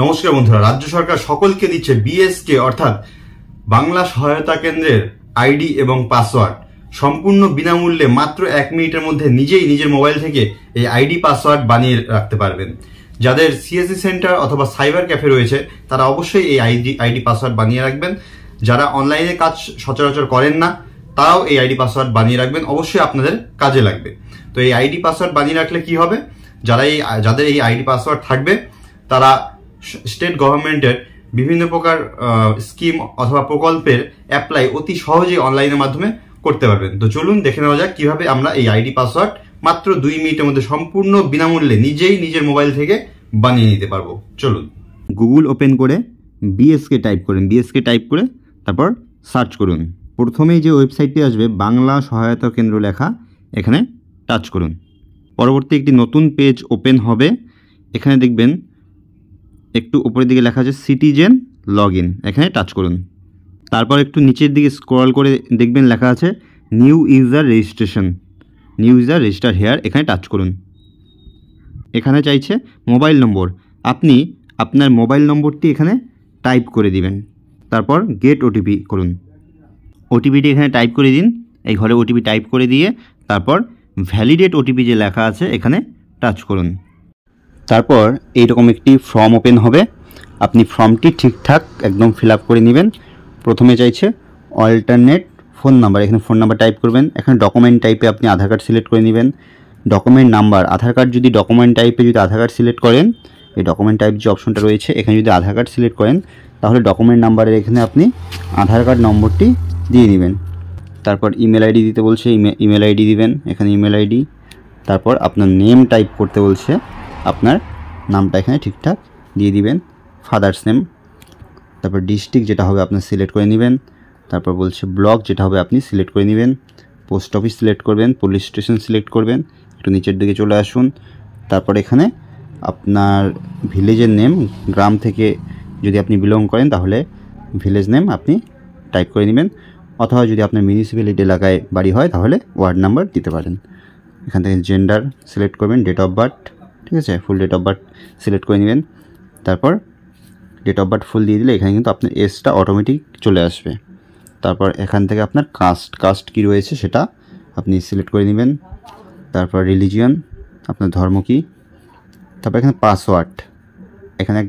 নমস্কার বন্ধুরা, রাজ্য সরকার সকলকে দিচ্ছে বিএসকে অর্থাৎ বাংলা সহায়তা কেন্দ্রের আইডি এবং পাসওয়ার্ড সম্পূর্ণ বিনামূল্যে মাত্র 1 মিনিটের মধ্যে নিজেই নিজের মোবাইল থেকে এই আইডি পাসওয়ার্ড বানিয়ে রাখতে পারবেন। যাদের সিএসসি সেন্টার অথবা সাইবার ক্যাফে রয়েছে তারা অবশ্যই এই আইডি পাসওয়ার্ড বানিয়ে রাখবেন। যারা অনলাইনে কাজ সচরাচর করেন না তারাও এই আইডি পাসওয়ার্ড বানিয়ে রাখবেন, অবশ্যই আপনাদের কাজে লাগবে। তো এই আইডি পাসওয়ার্ড বানিয়ে রাখলে কি হবে, যাদের এই আইডি পাসওয়ার্ড থাকবে তারা স্টেট গভর্নমেন্টের বিভিন্ন প্রকার স্কিম অথবা প্রকল্পের অ্যাপ্লাই অতি সহজেই অনলাইনের মাধ্যমে করতে পারবেন। তো চলুন দেখে নেওয়া যাক কিভাবে আমরা এই আইডি পাসওয়ার্ড মাত্র 2 মিনিটের মধ্যে সম্পূর্ণ বিনামূল্যে নিজেই নিজের মোবাইল থেকে বানিয়ে নিতে পারবো। চলুন গুগল ওপেন করে বিএসকে টাইপ করে তারপর সার্চ করুন। প্রথমেই যে ওয়েবসাইটটি আসবে বাংলা সহায়তা কেন্দ্র লেখা, এখানে টাচ করুন। পরবর্তী একটি নতুন পেজ ওপেন হবে। এখানে দেখবেন একটু উপরের দিকে লেখা আছে সিটিজেন লগ ইন, এখানে টাচ করুন। তারপর একটু নিচের দিকে স্ক্রল করে দেখবেন লেখা আছে নিউ ইউজার রেজিস্টার হেয়ার, এখানে টাচ করুন। এখানে চাইছে মোবাইল নম্বর, আপনি আপনার মোবাইল নম্বরটি এখানে টাইপ করে দিবেন। তারপর গেট ওটিপি করুন, ওটিপিটি এখানে টাইপ করে দিন। এই ঘরে ওটিপি টাইপ করে দিয়ে তারপর ভ্যালিডেট ওটিপি যে লেখা আছে এখানে টাচ করুন। তারপর এইরকম একটি ফর্ম ওপেন হবে, আপনি ফর্মটি ঠিকঠাক একদম ফিল আপ করে নেবেন। প্রথমে চাইছে অল্টারনেট ফোন নাম্বার, এখানে ফোন নাম্বার টাইপ করবেন। এখানে ডকুমেন্ট টাইপে আপনি আধার কার্ড সিলেক্ট করে নেবেন। ডকুমেন্ট নাম্বার, আধার কার্ড যদি ডকুমেন্ট টাইপে আধার কার্ড সিলেক্ট করেন, এই ডকুমেন্ট টাইপ যে অপশনটা রয়েছে এখানে যদি আধার কার্ড সিলেক্ট করেন তাহলে ডকুমেন্ট নাম্বারের এখানে আপনি আধার কার্ড নম্বরটি দিয়ে নেবেন। তারপর ইমেল আইডি দিতে বলছে, ইমেল আইডি দিবেন, এখানে ইমেল আইডি। তারপর আপনার নেম টাইপ করতে বলছে, আপনার নামটা এখানে ঠিকঠাক দিয়ে দিবেন, ফাদার্স নেম। তারপর ডিস্ট্রিক্ট যেটা হবে আপনার সিলেক্ট করে নেবেন। তারপর বলছে ব্লক যেটা হবে আপনি সিলেক্ট করে নেবেন। পোস্ট অফিস সিলেক্ট করবেন, পুলিশ স্টেশন সিলেক্ট করবেন। একটু নিচের দিকে চলে আসুন। তারপর এখানে আপনার ভিলেজের নেম, গ্রাম থেকে যদি আপনি বিলং করেন তাহলে ভিলেজ নেম আপনি টাইপ করে নেবেন, অথবা যদি আপনার মিউনিসিপ্যালিটি এলাকায় বাড়ি হয় তাহলে ওয়ার্ড নাম্বার দিতে পারেন। এখান থেকে জেন্ডার সিলেক্ট করবেন, ডেট অফ বার্থ, ঠিক আছে, ফুল ডেট অফ বার্থ সিলেক্ট করে নেবেন। তারপর ডেট অফ বার্থ ফুল দিয়ে দিলে এখানে কিন্তু আপনার এজটা অটোমেটিক চলে আসবে। তারপর এখান থেকে আপনার কাস্ট কী রয়েছে সেটা আপনি সিলেক্ট করে নেবেন। তারপর রিলিজিয়ন, আপনার ধর্ম কী। তারপর এখানে পাসওয়ার্ড, এখানে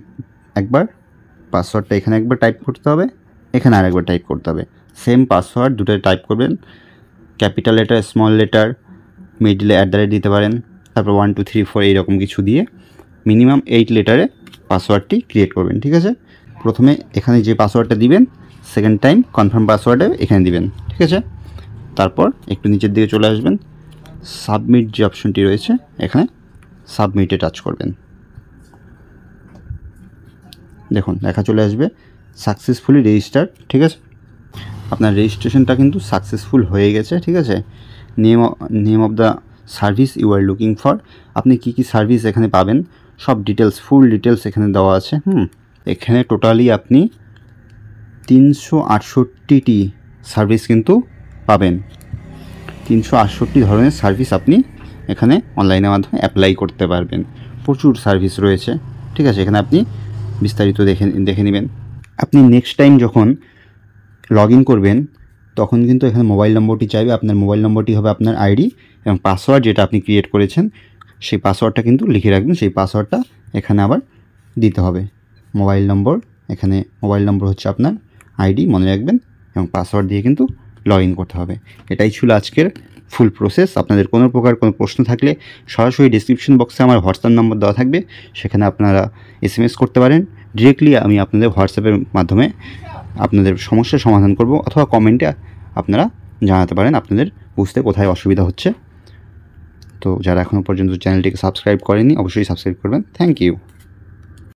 পাসওয়ার্ডটা এখানে একবার টাইপ করতে হবে, এখানে আরেকবার টাইপ করতে হবে। সেম পাসওয়ার্ড দুটোই টাইপ করবেন, ক্যাপিটাল লেটার, স্মল লেটার, মিডলে @ দিতে পারেন। তারপর 1 2 3 4 এইরকম কিছু দিয়ে মিনিমাম 8 লেটারে পাসওয়ার্ডটি ক্রিয়েট করবেন, ঠিক আছে। প্রথমে এখানে যে পাসওয়ার্ডটা দিবেন সেকেন্ড টাইম কনফার্ম পাসওয়ার্ডে এখানে দিবেন, ঠিক আছে। তারপর একটু নিচের দিকে চলে আসবেন, সাবমিট যে অপশনটি রয়েছে এখানে সাবমিটে টাচ করবেন। দেখুন লেখা চলে আসবে সাকসেসফুলি রেজিস্টার্ড, ঠিক আছে। আপনার রেজিস্ট্রেশনটা কিন্তু সাকসেসফুল হয়ে গেছে, ঠিক আছে। Name of the service you are looking for, আপনি কী কী সার্ভিস এখানে পাবেন সব ডিটেলস, ফুল ডিটেলস এখানে দেওয়া আছে। এখানে টোটালি আপনি 368টি সার্ভিস কিন্তু পাবেন। 368 ধরনের সার্ভিস আপনি এখানে অনলাইনের মাধ্যমে অ্যাপ্লাই করতে পারবেন। প্রচুর সার্ভিস রয়েছে, ঠিক আছে। এখানে আপনি বিস্তারিত দেখে নেবেন। আপনি নেক্সট টাইম যখন লগ ইন করবেন তখন কিন্তু এখানে মোবাইল নম্বরটি চাইবে, আপনার মোবাইল নম্বরটি হবে আপনার আইডি এবং পাসওয়ার্ড যেটা আপনি ক্রিয়েট করেছেন সেই পাসওয়ার্ডটা কিন্তু লিখে রাখবেন। সেই পাসওয়ার্ডটা এখানে আবার দিতে হবে। মোবাইল নম্বর, এখানে মোবাইল নম্বর হচ্ছে আপনার আইডি, মনে রাখবেন, এবং পাসওয়ার্ড দিয়ে কিন্তু লগ ইন করতে হবে। এটাই ছিল আজকের ফুল প্রসেস। আপনাদের কোনো প্রকার কোনো প্রশ্ন থাকলে সরাসরি ডিসক্রিপশন বক্সে আমার হোয়াটসঅ্যাপ নম্বর দেওয়া থাকবে, সেখানে আপনারা SMS করতে পারেন। ডিরেক্টলি আমি আপনাদের হোয়াটসঅ্যাপের মাধ্যমে আপনাদের সমস্যার সমাধান করব, অথবা কমেন্টে আপনারা জানাতে পারেন আপনাদের বুঝতে কোথায় অসুবিধা হচ্ছে। তো যারা এখনও পর্যন্ত চ্যানেলটিকে সাবস্ক্রাইব করেননি অবশ্যই সাবস্ক্রাইব করবেন। Thank you.